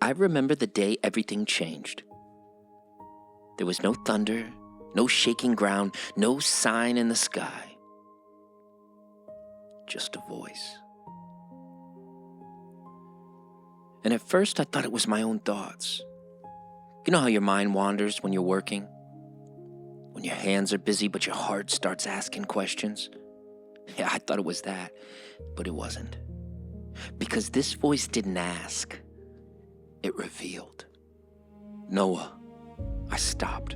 I remember the day everything changed. There was no thunder, no shaking ground, no sign in the sky. Just a voice. And at first I thought it was my own thoughts. You know how your mind wanders when you're working? When your hands are busy but your heart starts asking questions? Yeah, I thought it was that, but it wasn't. Because this voice didn't ask, it revealed. Noah, I stopped.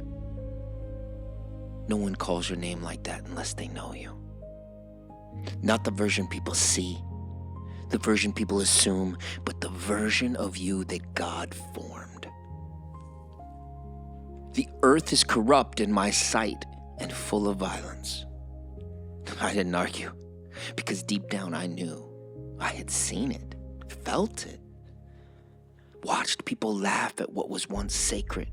No one calls your name like that unless they know you. Not the version people see, the version people assume, but the version of you that God formed. The earth is corrupt in my sight and full of violence. I didn't argue, because deep down I knew. I had seen it, felt it. Watched people laugh at what was once sacred.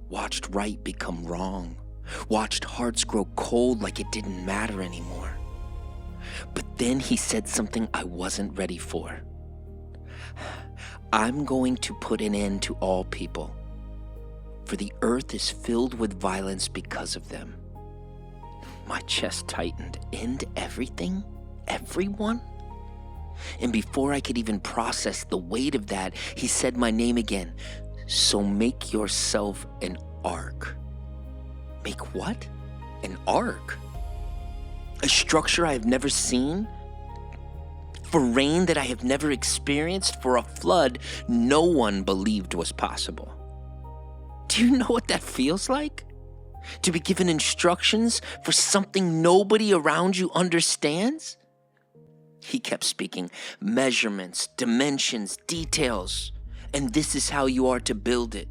Watched right become wrong. Watched hearts grow cold like it didn't matter anymore. But then he said something I wasn't ready for. I'm going to put an end to all people, for the earth is filled with violence because of them. My chest tightened. End everything? Everyone? And before I could even process the weight of that, he said my name again. So make yourself an ark. Make what? An ark? A structure I have never seen? For rain that I have never experienced? For a flood no one believed was possible? Do you know what that feels like? To be given instructions for something nobody around you understands? He kept speaking measurements, dimensions, details, and this is how you are to build it.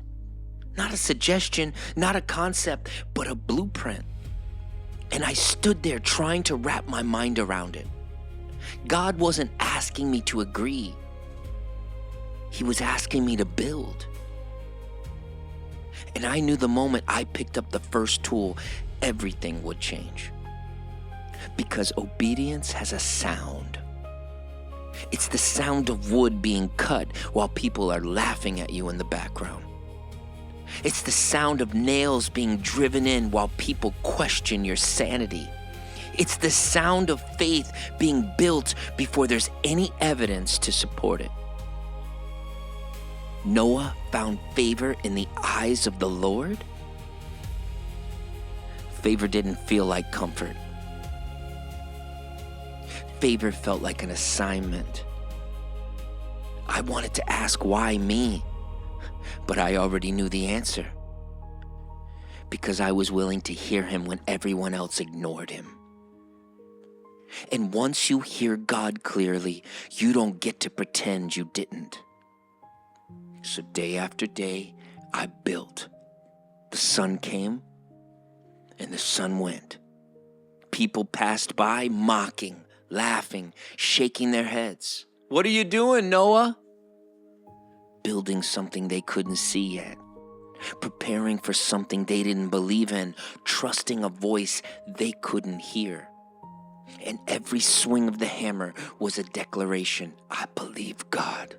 Not a suggestion, not a concept, but a blueprint. And I stood there trying to wrap my mind around it. God wasn't asking me to agree. He was asking me to build. And I knew the moment I picked up the first tool, everything would change. Because obedience has a sound. It's the sound of wood being cut while people are laughing at you in the background. It's the sound of nails being driven in while people question your sanity. It's the sound of faith being built before there's any evidence to support it. Noah found favor in the eyes of the Lord? Favor didn't feel like comfort. Favor felt like an assignment. I wanted to ask why me, but I already knew the answer. Because I was willing to hear him when everyone else ignored him. And once you hear God clearly, you don't get to pretend you didn't. So day after day, I built. The sun came, and the sun went. People passed by mocking, laughing, shaking their heads. What are you doing, Noah? Building something they couldn't see yet. Preparing for something they didn't believe in. Trusting a voice they couldn't hear. And every swing of the hammer was a declaration. I believe God,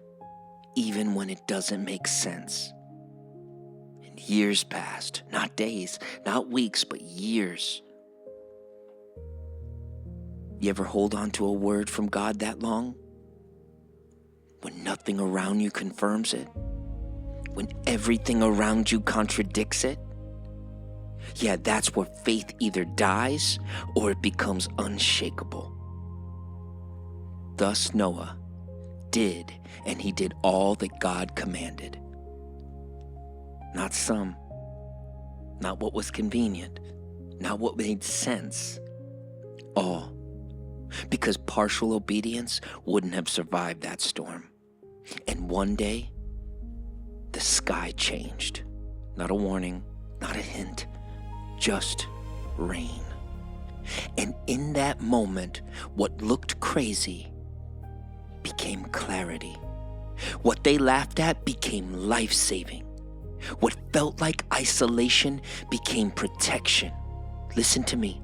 even when it doesn't make sense. And years passed, not days, not weeks, but years. You ever hold on to a word from God that long? When nothing around you confirms it? When everything around you contradicts it? Yeah, that's where faith either dies or it becomes unshakable. Thus Noah did, and he did all that God commanded. Not some, not what was convenient, not what made sense. All. Because partial obedience wouldn't have survived that storm. And one day, the sky changed. Not a warning, not a hint, just rain. And in that moment, what looked crazy became clarity. What they laughed at became life-saving. What felt like isolation became protection. Listen to me.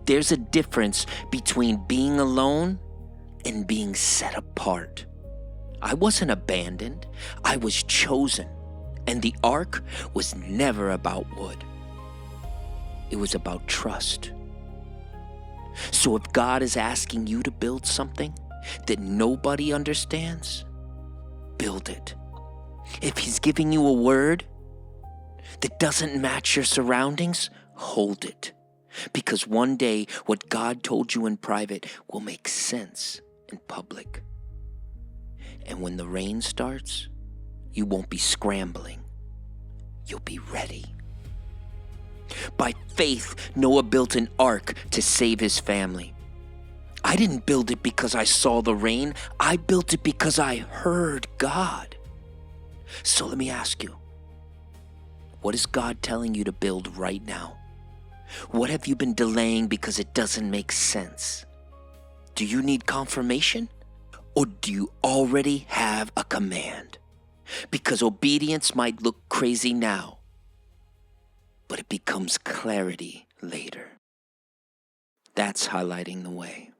There's a difference between being alone and being set apart. I wasn't abandoned. I was chosen. And the ark was never about wood. It was about trust. So if God is asking you to build something that nobody understands, build it. If He's giving you a word that doesn't match your surroundings, hold it. Because one day, what God told you in private will make sense in public. And when the rain starts, you won't be scrambling. You'll be ready. By faith, Noah built an ark to save his family. I didn't build it because I saw the rain. I built it because I heard God. So let me ask you, what is God telling you to build right now? What have you been delaying because it doesn't make sense? Do you need confirmation? Or do you already have a command? Because obedience might look crazy now, but it becomes clarity later. That's highlighting the way.